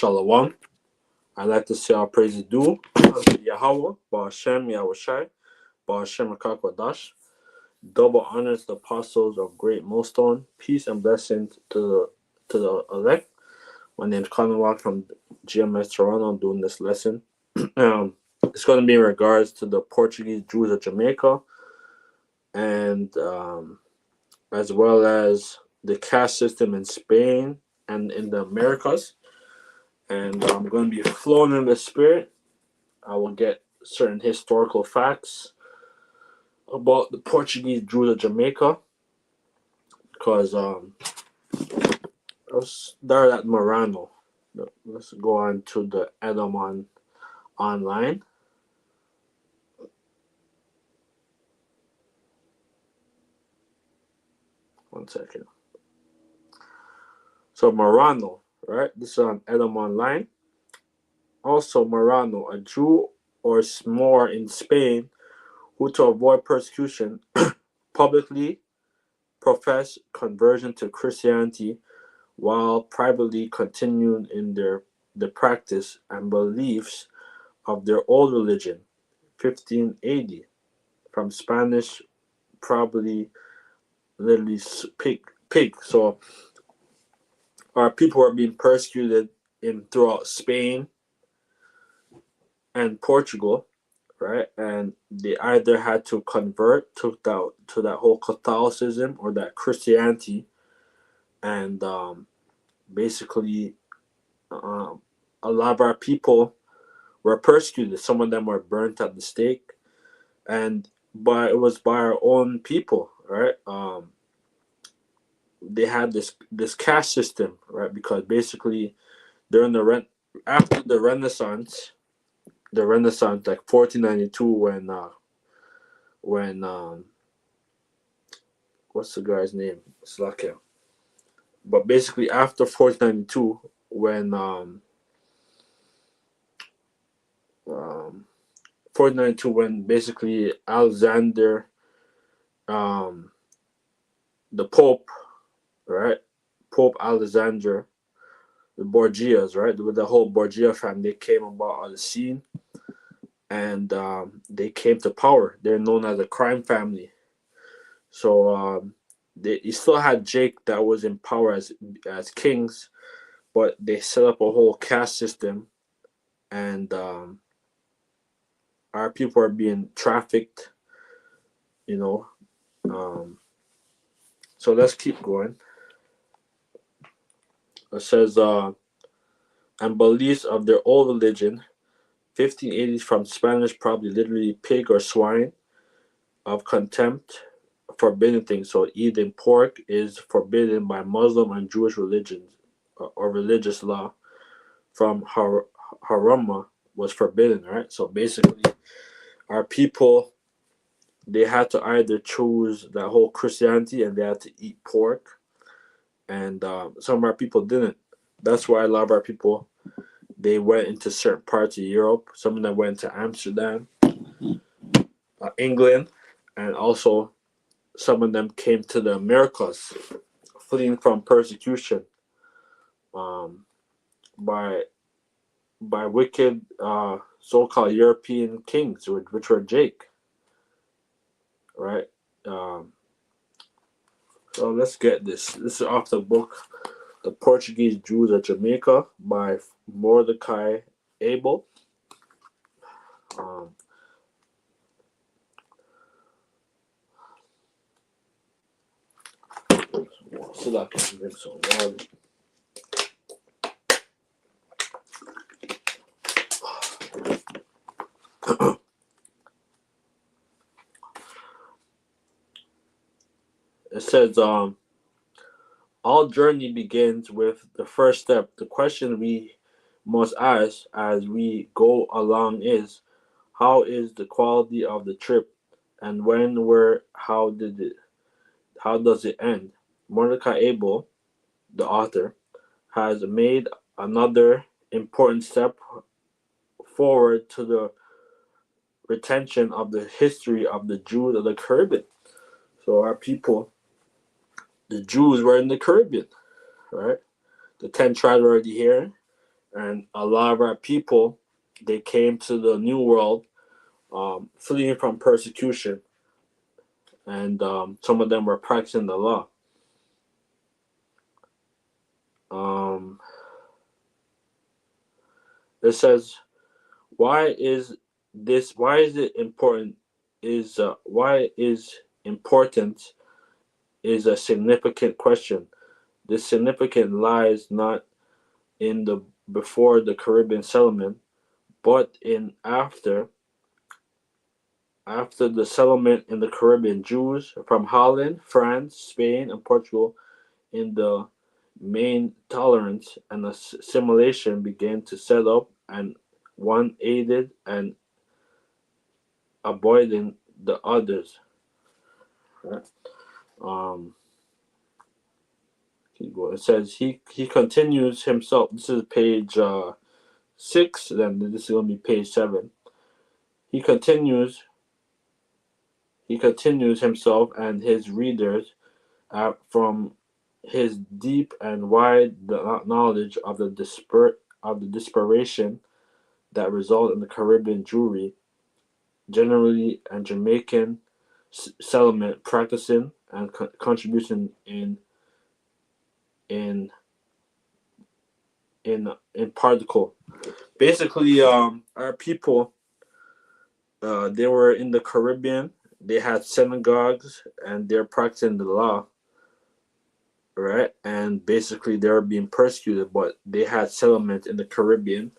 Shalom. I'd like to say our praises due to Yahweh, Ba'ashem Yahushai, Ba'ashem Rakakwadash. Double honors the apostles of Great Millstone. Peace and blessings to the elect. My name's Colin Walk from GMS Toronto. I'm doing this lesson. It's going to be in regards to the Portuguese Jews of Jamaica, and as well as the caste system in Spain and in the Americas. And I'm going to be flowing in the spirit. I will get certain historical facts about the Portuguese Jews of Jamaica, because let's start at Morano. Let's go on to the Edom online. One second. So Morano, right? This is on Edom online. Also Morano, a Jew or Moor in Spain who, to avoid persecution, publicly profess conversion to Christianity while privately continuing in the practice and beliefs of their old religion, 1580, from Spanish, probably literally pig. So our people are being persecuted throughout Spain and Portugal, right? And they either had to convert to that whole Catholicism or that Christianity, and basically a lot of our people were persecuted. Some of them were burnt at the stake, but it was by our own people, right? They had this caste system, right? Because basically during after the Renaissance, like 1492, when what's the guy's name? Slakia. But basically after 1492, when 1492, when basically Alexander, the Pope, right? Pope Alexander, the Borgias, right? With the whole Borgia family, they came about on the scene, and they came to power. They're known as a crime family. So you still had Jake that was in power as kings, but they set up a whole caste system, and our people are being trafficked, you know. So let's keep going. It says, and beliefs of their old religion, 1580, from Spanish, probably literally pig or swine, of contempt, forbidden things. So eating pork is forbidden by Muslim and Jewish religions or religious law. From Harama was forbidden, right? So basically, our people, they had to either choose that whole Christianity and they had to eat pork, and some of our people didn't. That's why a lot of our people, they went into certain parts of Europe. Some of them went to Amsterdam, England, and also some of them came to the Americas, fleeing from persecution by wicked so-called European kings, which were Jake, right? So let's get this. This is off the book, The Portuguese Jews of Jamaica by Mordecai Abel. So that I can drink some water. It says, all journey begins with the first step. The question we must ask as we go along is, how is the quality of the trip, and when, where, how does it end? Mordecai Abel, the author, has made another important step forward to the retention of the history of the Jews of the Caribbean. So our people, the Jews, were in the Caribbean, right? The 10 tribes were already here, and a lot of our people, they came to the New World, fleeing from persecution, and some of them were practicing the law. Um, it says, why is this? Why is it important? Why is important is a significant question. The significant lies not in the before the Caribbean settlement, but in after the settlement in the Caribbean. Jews from Holland, France, Spain, and Portugal in the main tolerance and assimilation began to set up, and one aided and avoiding the others. Right? Um, it says he continues himself. This is page 6. Then this is going to be page 7. He continues. He continues himself and his readers from his deep and wide knowledge of the disparation that result in the Caribbean Jewry generally and Jamaican settlement practicing and contribution in in particle. Basically, our people, they were in the Caribbean. They had synagogues and they're practicing the law, right? And basically, they were being persecuted, but they had settlement in the Caribbean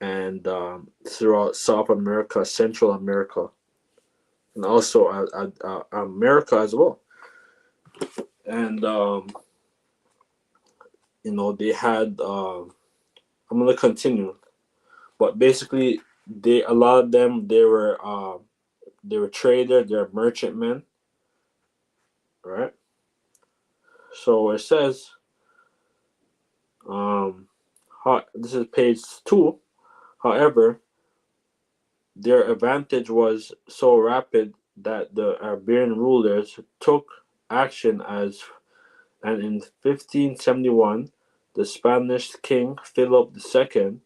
and throughout South America, Central America, and also America as well. And they had. I'm gonna continue, but basically, a lot of them they were traders, they're merchantmen, right? So it says, this is page 2. However, their advantage was so rapid that the Iberian rulers took action and in 1571, the Spanish King Philip II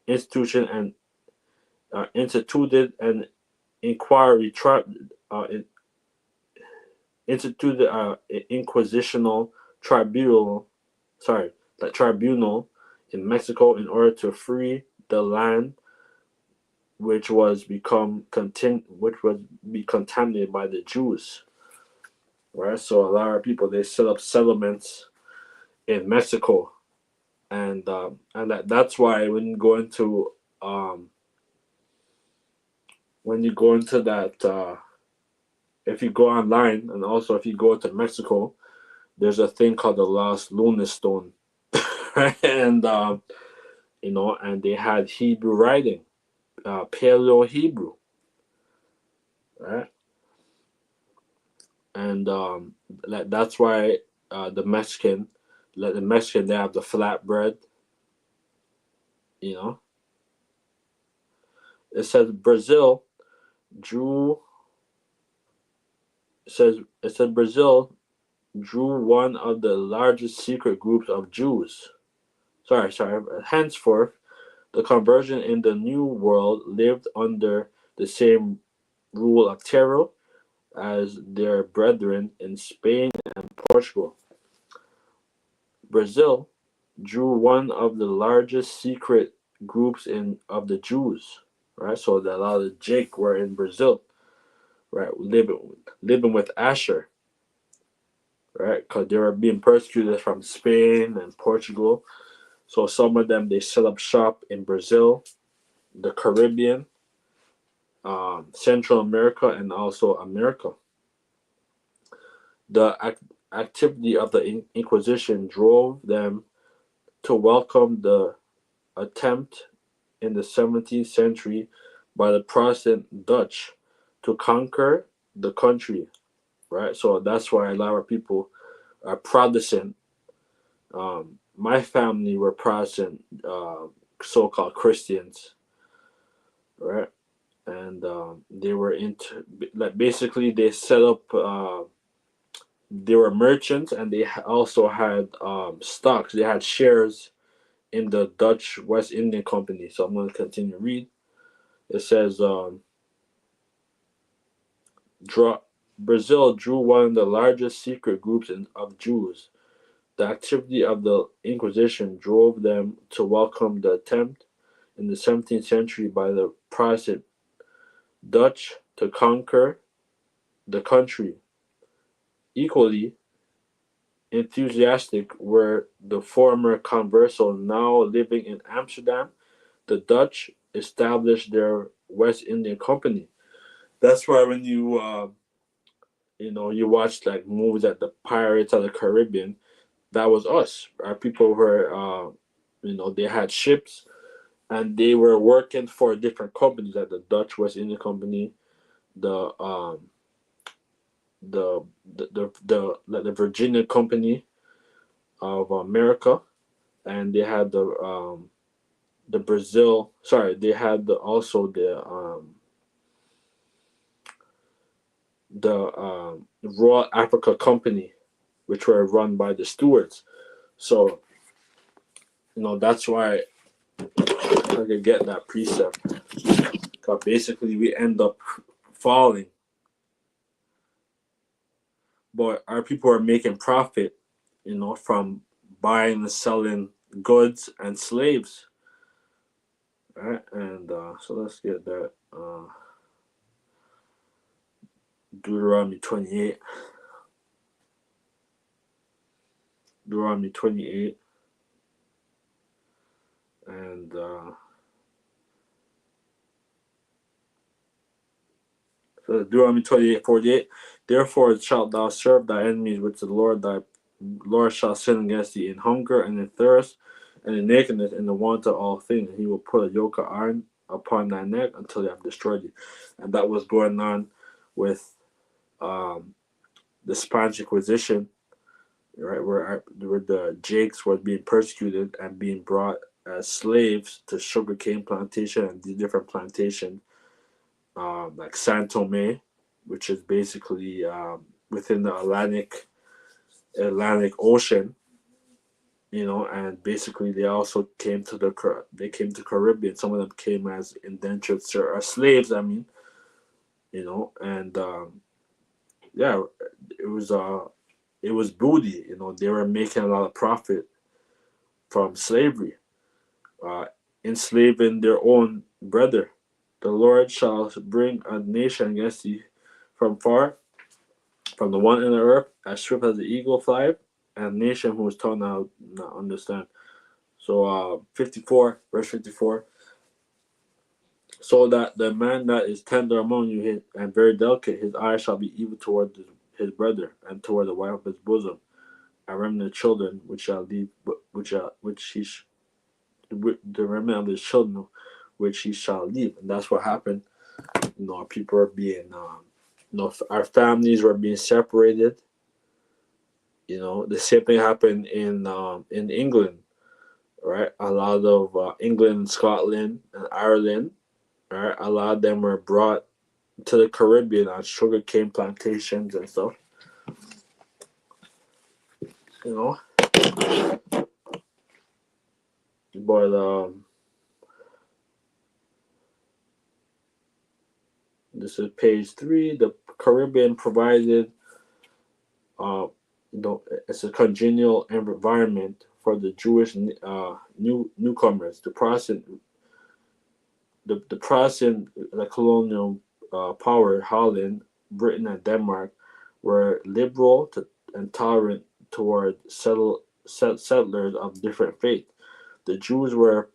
institution and instituted an inquiry uh, instituted inquisitional tribunal sorry that tribunal in Mexico in order to free the land which was be contaminated by the Jews, right? So a lot of people, they set up settlements in Mexico, and that's why um when you go into that if you go online, and also if you go to Mexico, there's a thing called the Lost Lunar Stone, and and they had Hebrew writing, Paleo Hebrew, right? And that's why the Mexican, like the Mexican, they have the flatbread. You know, it says Brazil drew. It says Brazil drew one of the largest secret groups of Jews. Sorry. Henceforth, the conversion in the New World lived under the same rule of terror as their brethren in Spain and Portugal. Brazil drew one of the largest secret groups of the Jews, right? So that a lot of the Jake were in Brazil, right? Living with Asher, right? Because they were being persecuted from Spain and Portugal. So some of them, they set up shop in Brazil, the Caribbean, Central America, and also America. The activity of the Inquisition drove them to welcome the attempt in the 17th century by the Protestant Dutch to conquer the country, right? So that's why a lot of people are Protestant. My family were Protestant, so-called Christians, right? And they were into, like, basically they set up. They were merchants, and they also had stocks. They had shares in the Dutch West Indian Company. So I'm going to continue to read. It says, Brazil drew one of the largest secret groups of Jews. The activity of the Inquisition drove them to welcome the attempt in the 17th century by the Protestant Dutch to conquer the country. Equally enthusiastic were the former conversos now living in Amsterdam. The Dutch established their West Indian Company. That's why when you watch like movies like the Pirates of the Caribbean, that was us. Our people were, they had ships and they were working for different companies like the Dutch West Indian Company, the like the Virginia Company of America, and they had the Brazil. Sorry, they had also the Royal Africa Company, which were run by the stewards. So that's why I could get that precept. Because basically we end up falling, but our people are making profit, from buying and selling goods and slaves. Right, and so let's get that. Deuteronomy 28. Deuteronomy 28. And so Deuteronomy 28:48. Therefore shalt thou serve thy enemies which the Lord thy Lord shall send against thee in hunger and in thirst and in nakedness and in want of all things. And he will put a yoke of iron upon thy neck until they have destroyed you. And that was going on with the Spanish Inquisition, right, where the Jakes were being persecuted and being brought as slaves to sugarcane plantation and the different plantations, like San Tome, which is basically within the Atlantic Ocean, and basically they also came to the Caribbean. Some of them came as indentured slaves. I mean, and yeah, it was booty. They were making a lot of profit from slavery, uh, enslaving their own brother. The Lord shall bring a nation against thee from far, from the one in the earth, as swift as the eagle flieth, and a nation whose tongue thou not understand. So 54, verse 54. So that the man that is tender among you and very delicate, his eye shall be evil toward his brother, and toward the wife of his bosom, and remnant of children which shall leave, the remnant of his children which he shall leave. And that's what happened. People are being, our families were being separated. The same thing happened in England, right? A lot of England, Scotland, and Ireland, right? A lot of them were brought to the Caribbean on sugarcane plantations and stuff. But this is page 3. The Caribbean provided, it's a congenial environment for the Jewish newcomers. The colonial power, Holland, Britain, and Denmark, were liberal and tolerant toward settlers of different faith. The Jews were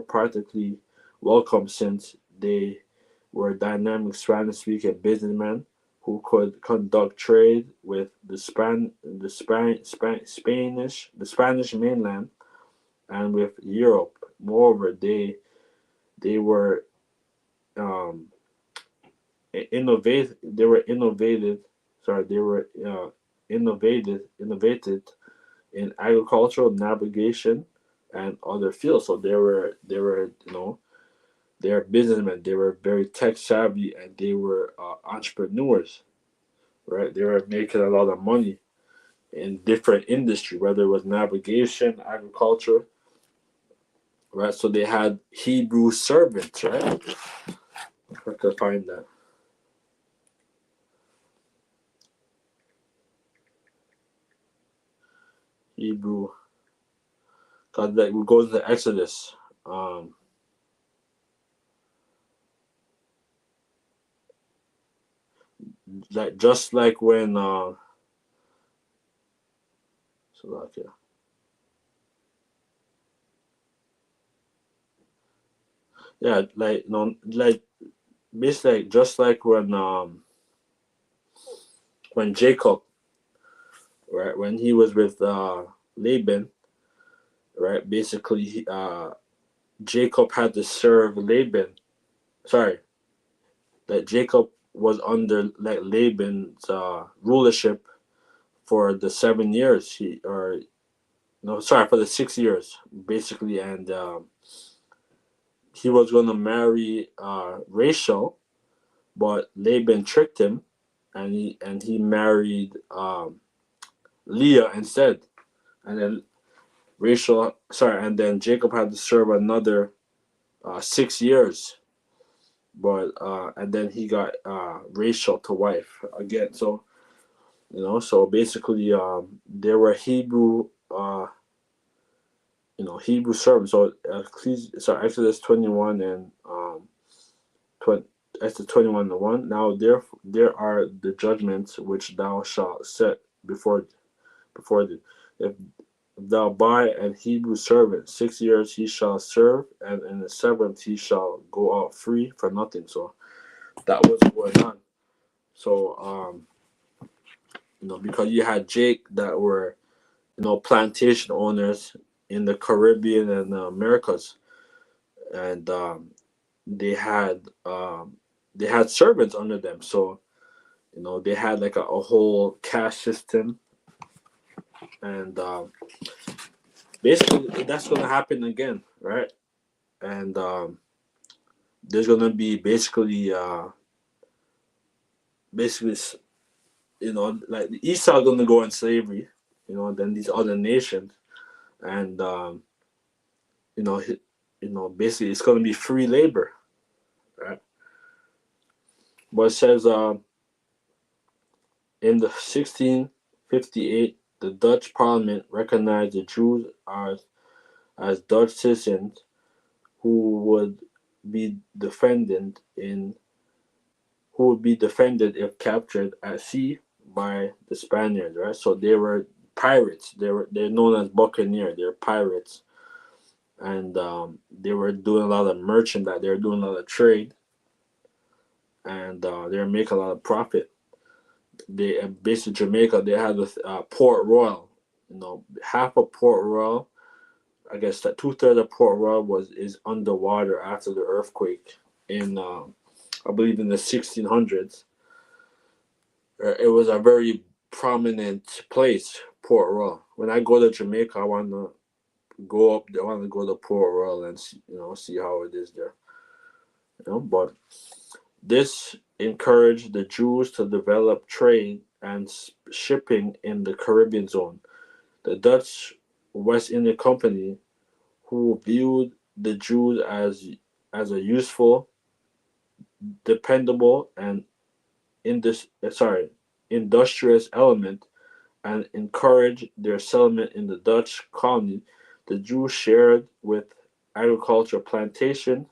practically welcome since they were dynamic Spanish-speaking businessmen who could conduct trade with the Spanish mainland and with Europe. Moreover, they were um, innovative. They were innovative. Sorry, they were innovated in agricultural, navigation, and other fields. So they were businessmen. They were very tech savvy, and they were entrepreneurs. Right, they were making a lot of money in different industry, whether it was navigation, agriculture, right? So they had Hebrew servants, right? If I could find that. Hebrew, because like we go to Exodus, like just like when Slovakia, yeah, like no, like basically like, just like when Jacob, right, when he was with Laban, right, basically Jacob had to serve Laban. Sorry, that Jacob was under like Laban's rulership for the 7 years. He or no, sorry, for the 6 years basically, and he was going to marry Rachel, but Laban tricked him, and he married Leah instead, and then Rachel, sorry, and then Jacob had to serve another 6 years, but and then he got Rachel to wife again. So so basically, there were Hebrew, Hebrew servants. So Exodus 21 and 20, Exodus 21 and 1. Now there are the judgments which thou shalt set before thee. If thou buy an Hebrew servant, 6 years he shall serve, and in the seventh he shall go out free for nothing. So that was going on. So because you had Jake that were plantation owners in the Caribbean and Americas, and they had servants under them. So they had like a whole caste system, and basically that's gonna happen again, right? And there's gonna be basically like the Esau gonna go in slavery, and then these other nations, and you know he- basically it's gonna be free labor, right? But it says in the 1658 the Dutch Parliament recognized the Jews as Dutch citizens who would be defended in who would be defended if captured at sea by the Spaniards, right? So they were pirates. They're known as buccaneer. They're pirates, and they were doing a lot of merchandise. They were doing a lot of trade, and they were making a lot of profit. They based in Jamaica. They had a Port Royal. Half of Port Royal. I guess that 2/3 of Port Royal is underwater after the earthquake in I believe in the 1600s. It was a very prominent place, Port Royal. When I go to Jamaica, I want to go up. I want to go to Port Royal and see how it is there. But this encouraged the Jews to develop trade and shipping in the Caribbean zone. The Dutch West India Company, who viewed the Jews as a useful, dependable, and industrious element, and encouraged their settlement in the Dutch colony. The Jews shared with agriculture, plantation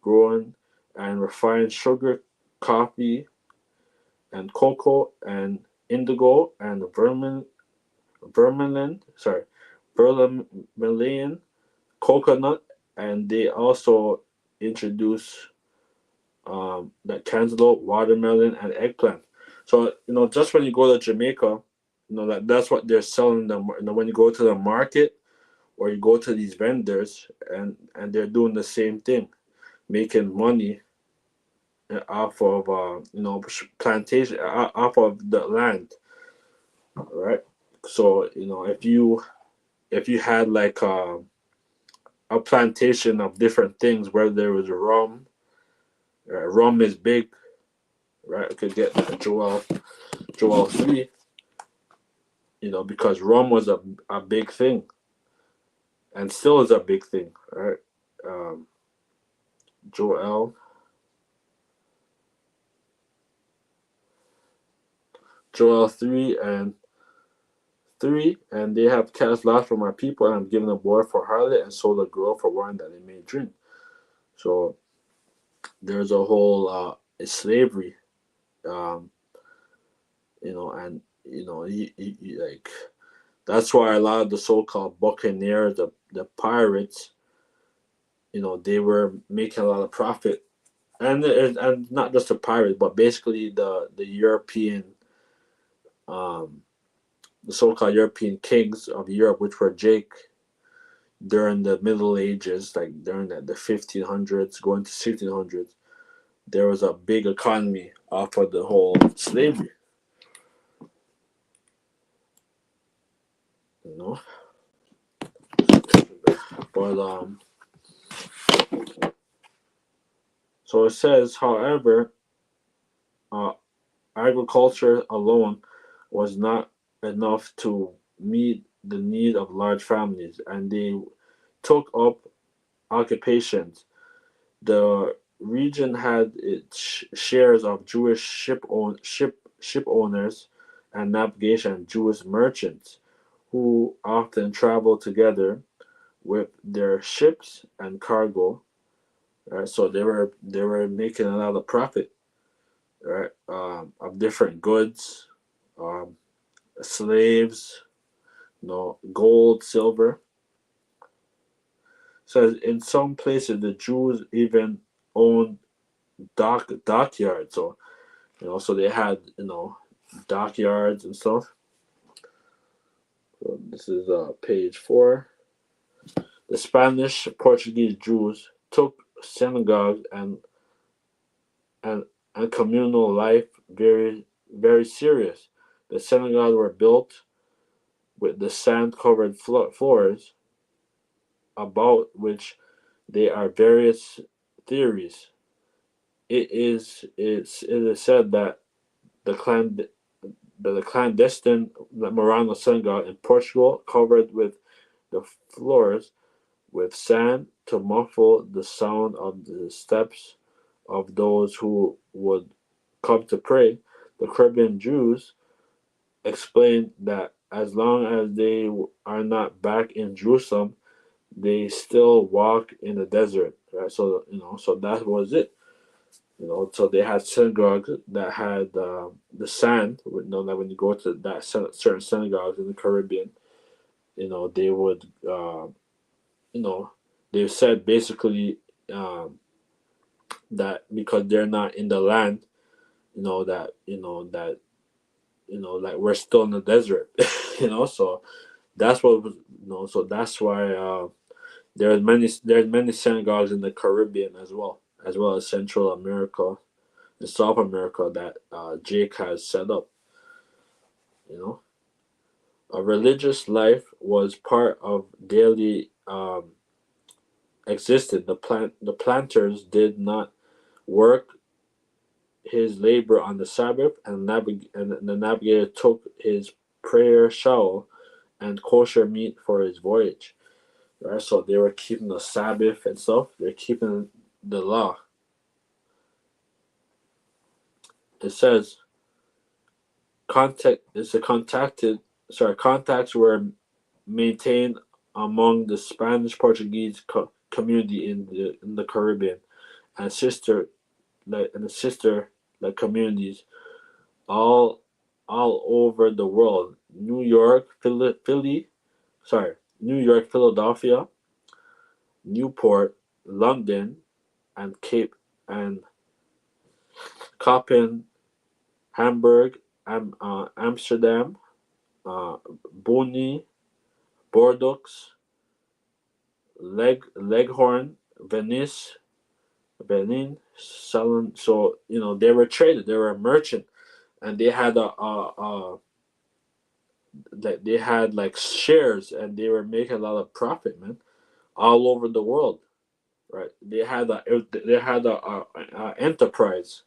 growing and refined sugar, coffee, and cocoa, and indigo, and vermilion, vermilion, coconut, and they also introduced like cantaloupe, watermelon, and eggplant. So just when you go to Jamaica, that's what they're selling them. When you go to the market or you go to these vendors, and they're doing the same thing, making money off of plantation, off of the land, right? So if you had like a plantation of different things, where there was rum, rum is big, right? You could get Joel 3, because rum was a big thing, and still is a big thing, right? um, Joel, Joel 3 and they have cast lots for my people and have given a boy for harlot and sold a girl for wine that they may drink. So there's a whole slavery, um, and like that's why a lot of the so-called buccaneers, the pirates, they were making a lot of profit, and not just the pirates, but basically the European, um, the so-called European kings of Europe, which were Jake during the Middle Ages, like during the 1500s, going to 1600s. There was a big economy off of the whole slavery, you know. But so it says, however, uh, agriculture alone was not enough to meet the need of large families, and they took up occupations. The region had its shares of Jewish ship owners and navigation Jewish merchants who often traveled together with their ships and cargo. Right? So they were making a lot of profit, right? Of different goods, um, slaves, gold, silver. So in some places, the Jews even owned dockyards. So so they had dockyards and stuff. So this is page 4. The Spanish Portuguese Jews took synagogues and and communal life very very serious. The synagogues were built with the sand covered floors, about which there are various theories. It is said that the clandestine Marano synagogue in Portugal covered with the floors with sand to muffle the sound of the steps of those who would come to pray. The Caribbean Jews explained that as long as they are not back in Jerusalem, they still walk in the desert. Right? So so that was it. So they had synagogues that had the sand. That when you go to that certain synagogues in the Caribbean, they would, you know, they said basically, that because they're not in the land, that like we're still in the desert, So that's what was, so that's why there's many synagogues in the Caribbean as well as Central America and South America that Jake has set up. You know, a religious life was part of daily existence. The planters did not work his labor on the Sabbath, and the navigator took his prayer shawl and kosher meat for his voyage. Right, so they were keeping the Sabbath and stuff. They're keeping the law. It says contact. It's a contacted. Sorry, contacts were maintained among the Spanish Portuguese community in the Caribbean and sister like communities all all over the world. New York, Philadelphia, Newport, London, and Cape and Copen, Hamburg, Amsterdam, Bonny, Bordeaux, Leghorn, Venice, Benin, Salon. So they were traded. They were a merchant, and they had like shares, and they were making a lot of profit, man, all over the world. Right? They had a enterprise.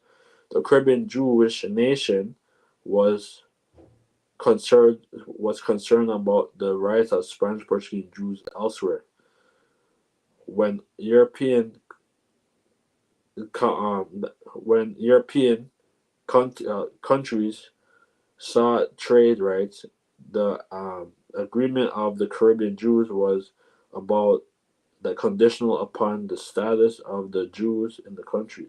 The Caribbean Jewish nation was concerned about the rights of Spanish Portuguese Jews elsewhere. when European when European countries saw trade rights, the agreement of the Caribbean Jews was about the conditional upon the status of the Jews in the country.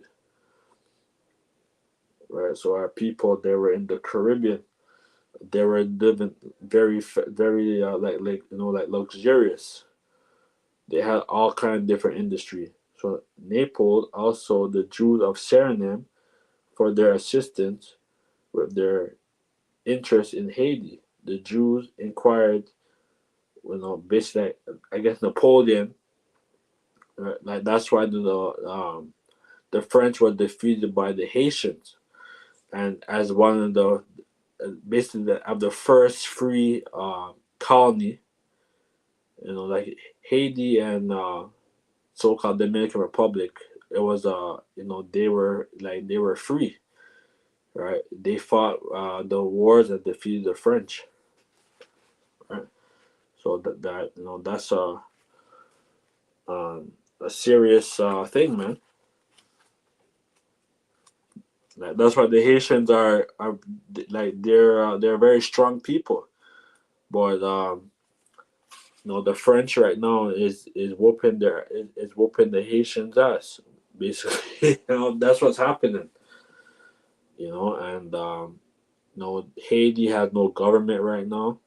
Right, so our people, they were in the Caribbean. They were living very like like luxurious. They had all kind of different industry. So Naples also the Jews of Suriname for their assistance with their interest in Haiti. The Jews inquired, basically, I guess Napoleon. Like that's why the French were defeated by the Haitians, and as one of the basically of the first free colony, like Haiti and so-called Dominican Republic, it was they were free, right? They fought the wars that defeated the French, right? So that that's a serious thing, man. Like, that's why the Haitians are like they're very strong people, but the French right now is whooping is whooping the Haitians ass. Basically, that's what's happening. And Haiti has no government right now.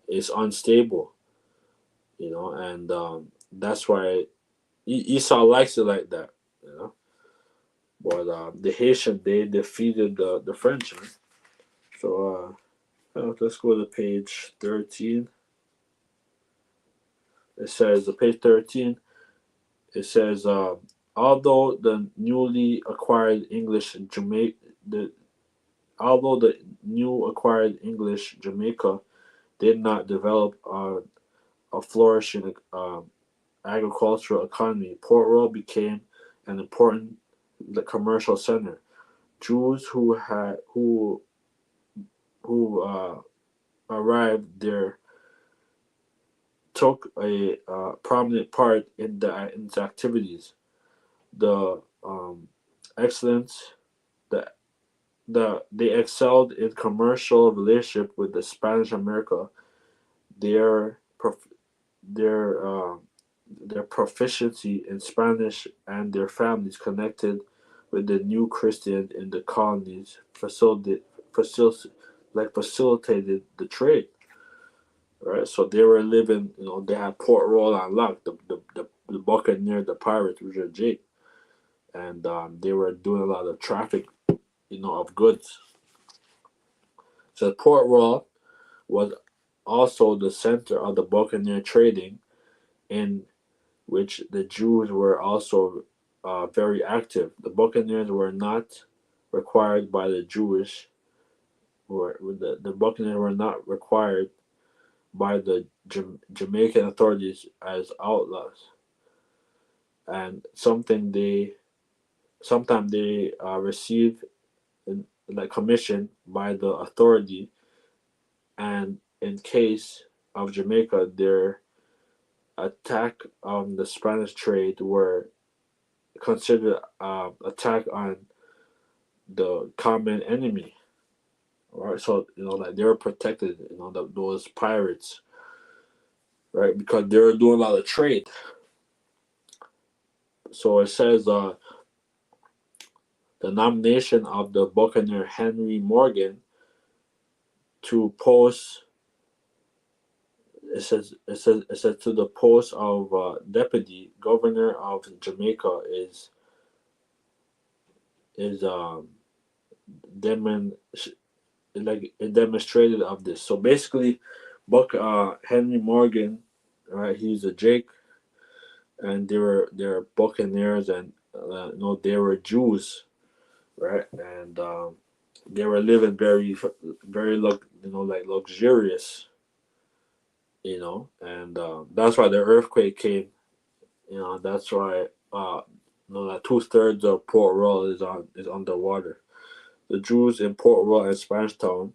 It's unstable. And that's why Esau likes it like that. You know, but the Haitian they defeated the French. Man. So let's go to page 13. It says page 13. It says although the newly acquired English Jamaica the although the new acquired English Jamaica did not develop a flourishing agricultural economy, Port Royal became an important commercial center. Jews who arrived there took a prominent part in its activities. The excellence, the they excelled in commercial relationship with the Spanish America. Their their their proficiency in Spanish and their families connected with the new Christian in the colonies facil- facilitated the trade. Right, so they were living. They had Port Royal on lock. The Buccaneer, the pirates, which are Jake, and they were doing a lot of traffic, of goods. So Port Royal was also the center of the Buccaneer trading, in which the Jews were also very active. The Buccaneers were not required by the Jewish, or the Buccaneers were not required by the Jamaican authorities as outlaws, and sometimes they receive like commission by the authority, and in case of Jamaica, their attack on the Spanish trade were considered attack on the common enemy. Right, so like they were protected, those pirates, right, because they were doing a lot of trade. So it says the nomination of the Buccaneer Henry Morgan to post it says to the post of deputy governor of Jamaica is demon like it demonstrated of this. So basically, Buck Henry Morgan, right? He's a Jake, and they were Buccaneers, and they were Jews, right? And they were living very like luxurious, and that's why the earthquake came. That's why that 2/3 of Port Royal is underwater. The Jews in Port Royal and Spanish Town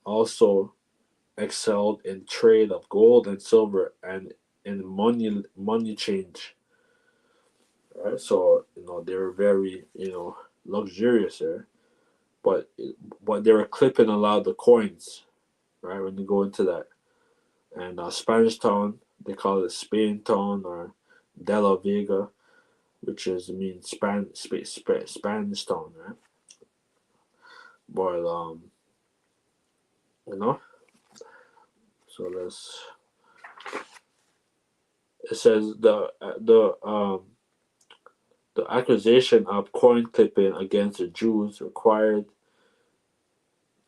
also excelled in trade of gold and silver and in money change. right? So they were very luxurious there, but they were clipping a lot of the coins, right? When you go into that, and Spanish Town, they call it Spain Town or De La Vega, which means Spanish Town, right? But you know, so let's. It says the accusation of coin clipping against the Jews required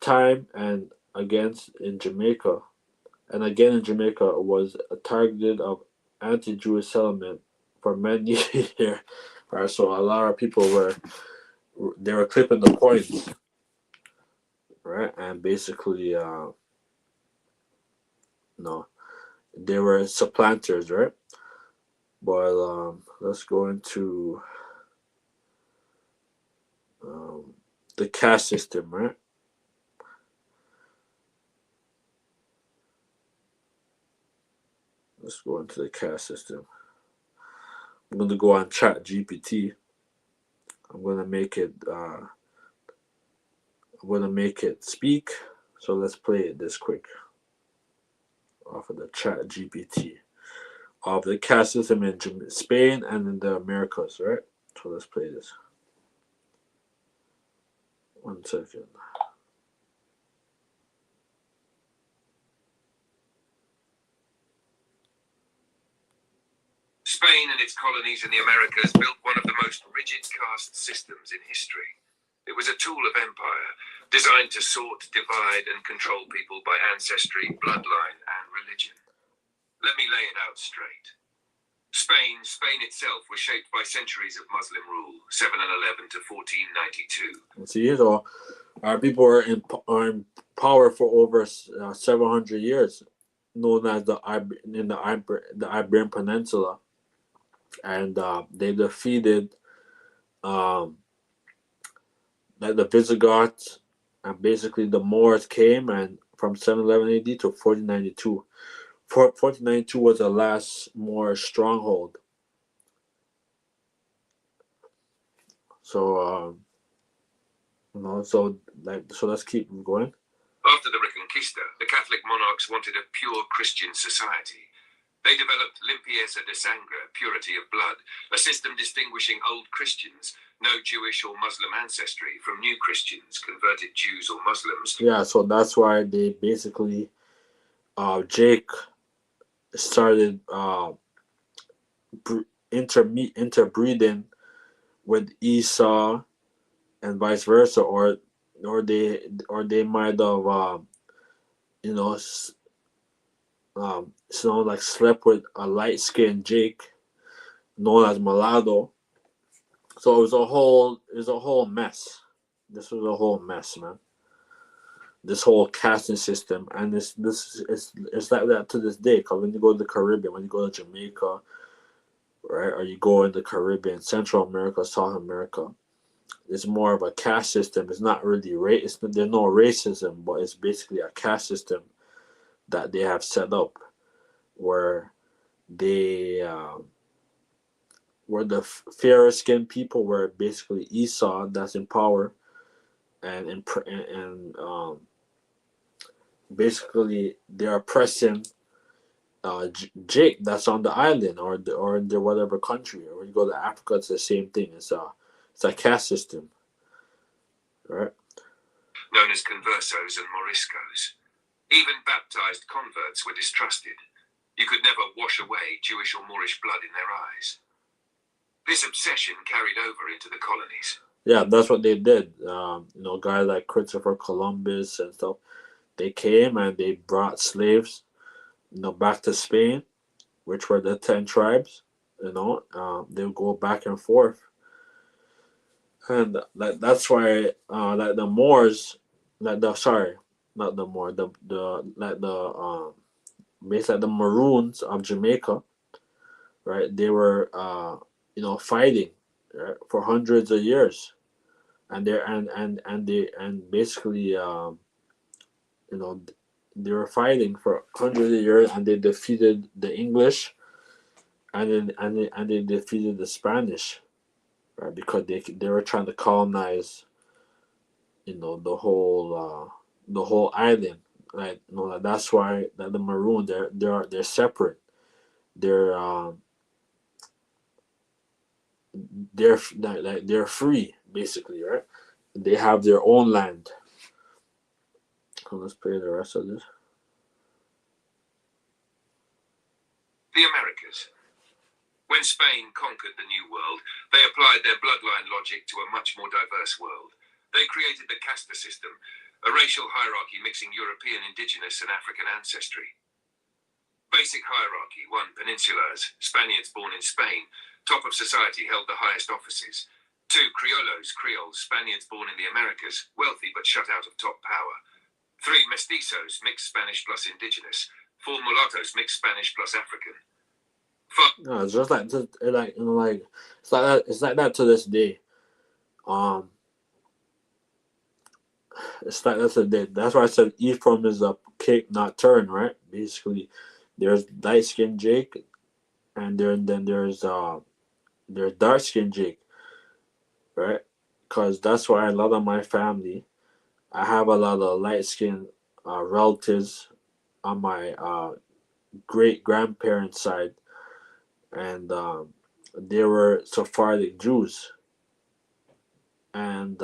time, and against in Jamaica, and again in Jamaica was a targeted of anti-Jewish settlement for many years. Right, so a lot of people were clipping the coins, right, and basically, no, they were supplanters, right. But let's go into um, the caste system, right. Let's go into the caste system. I'm gonna go on Chat GPT. I'm gonna make it. I'm gonna make it speak. So let's play it this quick off of the Chat GPT of the caste system in Spain and in the Americas, right? So let's play this. 1 second. Spain and its colonies in the Americas built one of the most rigid caste systems in history. It was a tool of empire, designed to sort, divide, and control people by ancestry, bloodline, and religion. Let me lay it out straight. Spain itself was shaped by centuries of Muslim rule, 711 to 1492. See, so our people are in power for over 700 years, known as the Iberian Peninsula, and they defeated um, like the Visigoths, and basically the Moors came, and from 711 AD to 1492. 1492 was the last Moor stronghold. So so let's keep going. After the Reconquista, the Catholic monarchs wanted a pure Christian society. They developed limpieza de sangre, purity of blood, a system distinguishing old Christians, no Jewish or Muslim ancestry, from new Christians, converted Jews or Muslims. Yeah, so that's why they basically, Jake started interbreeding with Esau and vice versa, or they might have you know like slept with a light skinned Jake known as mulatto. So it was a whole mess. This was a whole mess, man. This whole casting system, and this is it's like that to this day. Cause when you go to the Caribbean, when you go to Jamaica, right, or you go in the Caribbean, Central America, South America, it's more of a caste system. It's not really race. There's no racism, but it's basically a caste system that they have set up, where they where the fairer skinned people were basically Esau that's in power, and basically they're oppressing Jake that's on the island, or in the whatever country. Or when you go to Africa, it's the same thing. It's a caste system, right? Known as conversos and moriscos. Even baptized converts were distrusted. You could never wash away Jewish or Moorish blood in their eyes. This obsession carried over into the colonies. Yeah, that's what they did. Guys like Christopher Columbus and stuff. They came and they brought slaves, back to Spain, which were the 10 tribes. They would go back and forth, and that's why like the Moors, like the sorry, not the Moor, the like the basically like the Maroons of Jamaica, right? They were fighting, right, for hundreds of years, and they basically you know they were fighting for hundreds of years, and they defeated the English, and they defeated the Spanish, right? Because they were trying to colonize, the whole island. Like, that's why that the Maroon, they're separate. They're they're free basically, right? They have their own land. So let's play the rest of this. The Americas. When Spain conquered the New World, they applied their bloodline logic to a much more diverse world. They created the Caste system, a racial hierarchy mixing European, indigenous, and African ancestry. Basic hierarchy: 1. Peninsulars, Spaniards born in Spain, top of society, held the highest offices. 2. Criollos, Creoles, Spaniards born in the Americas, wealthy but shut out of top power. 3. Mestizos, mixed Spanish plus indigenous. 4. Mulattoes, mixed Spanish plus African. 5. No, it's just like it's like that. It's like that to this day. Um, it's like that today. That's why I said Ephraim is a cake not turn, right? Basically, there's light skinned Jake, and then there's dark skinned Jake, right? Because that's why a lot of my family, I have a lot of light skinned relatives on my great grandparents' side, and they were Sephardic Jews, and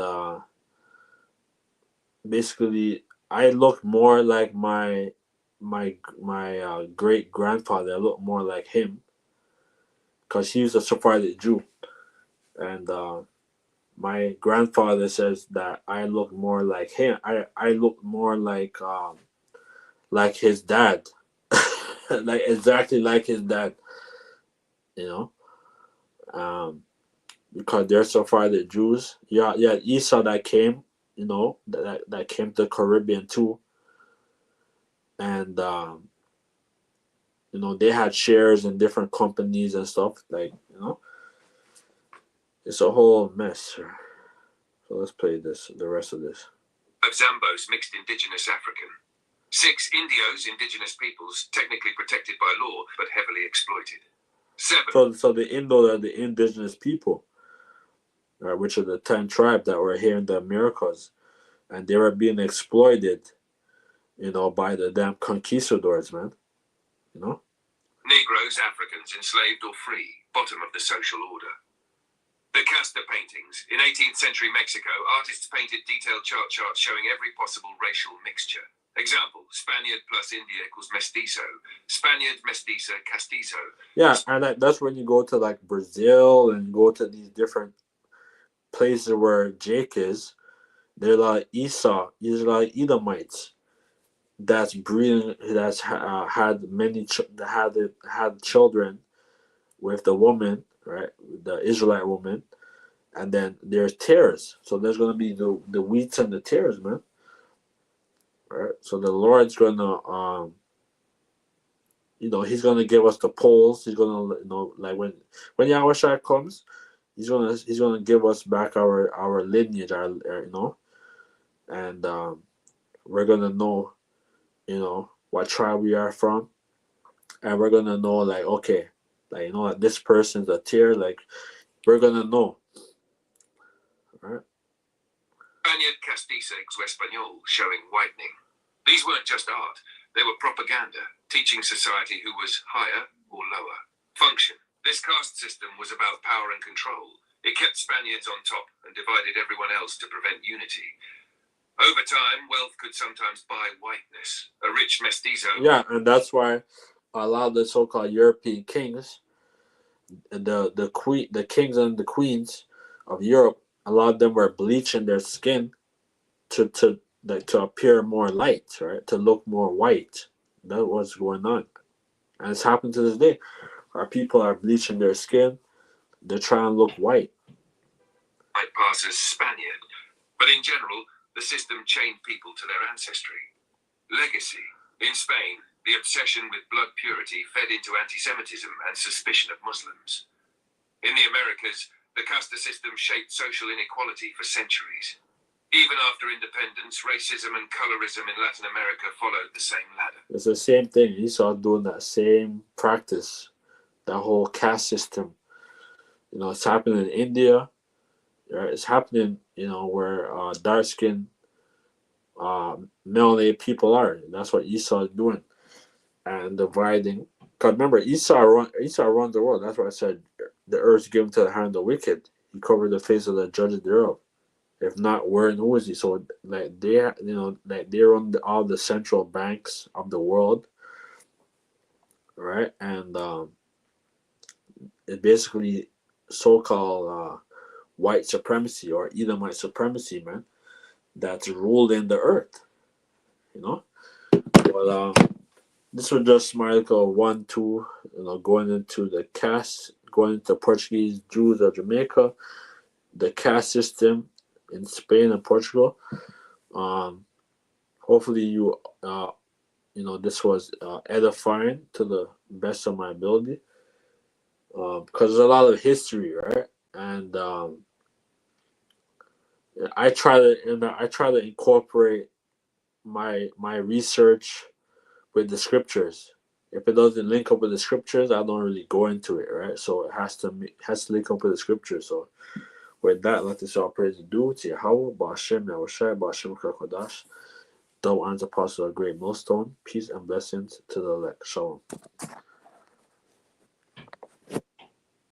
basically I look more like my great grandfather. I look more like him because he was a Sephardic Jew, and my grandfather says that I look more like him. I look more like his dad, like exactly like his dad. You know, because they're Sephardic Jews. Yeah, yeah, Esau that came. That came to the Caribbean too, and they had shares in different companies and stuff. Like, it's a whole mess. So let's play the rest of this. Of Zambos, mixed indigenous African. 6. Indios, indigenous peoples, technically protected by law, but heavily exploited. 7. So the Indo are the indigenous people, right, which are the 10 tribes that were here in the Americas, and they were being exploited, by the damn conquistadors, man. Negroes, Africans, enslaved or free, bottom of the social order. The Caste paintings. In 18th century Mexico, artists painted detailed charts showing every possible racial mixture. Example: Spaniard plus India equals mestizo. Spaniard, mestiza, castizo. Yeah, and that's when you go to like Brazil and go to these different places where Jake is. They're like Esau. These are like Edomites. That's breeding. That's had many. Had children with the woman, right? The Israelite woman, and then there's tares. So there's gonna be the wheats and the tares, man. Right. So the Lord's gonna he's gonna give us the poles. He's gonna like when Yahushua comes, he's gonna give us back our lineage, and we're gonna know what tribe we are from, and we're gonna know like, okay, like that this person's a tier, like we're gonna know. All right. Spaniard, castiza, Español, showing whitening. These weren't just art, they were propaganda, teaching society who was higher or lower. Function. This caste system was about power and control. It kept Spaniards on top and divided everyone else to prevent unity. Over time, wealth could sometimes buy whiteness. A rich mestizo. Yeah, and that's why a lot of the so-called European kings, the kings and the queens of Europe, a lot of them were bleaching their skin to appear more light, right? To look more white. That's what's going on, and it's happened to this day. Our people are bleaching their skin. They're trying to look white. Might pass as Spaniard, but in general, the system chained people to their ancestry. Legacy. In Spain, the obsession with blood purity fed into anti-Semitism and suspicion of Muslims. In the Americas, the caste system shaped social inequality for centuries. Even after independence, racism and colorism in Latin America followed the same ladder. It's the same thing. Esau doing that same practice that whole caste system. It's happening in India. Right? It's happening, where dark skinned melanated people are. That's what Esau is doing and dividing. Because remember, Esau runs the world. That's why I said the earth is given to the hand of the wicked. He covered the face of the judges thereof. If not, where and who is he? So like they run all the central banks of the world, right? And it's basically so-called white supremacy or Edomite supremacy, man. That's ruling the earth, you know. But this was just my little 1-2, going into the caste, going into Portuguese Jews of Jamaica, the caste system in Spain and Portugal. Hopefully this was edifying to the best of my ability, because there's a lot of history, right? And I try to incorporate my research with the scriptures. If it doesn't link up with the scriptures, I don't really go into it, right? So it has to link up with the scriptures. So with that, let us all praise and do to Yahweh, Ba'ashem, Yahushai, Ba'ashem, Kakodash, double honors apostle, a great millstone, peace and blessings to the elect. Shalom.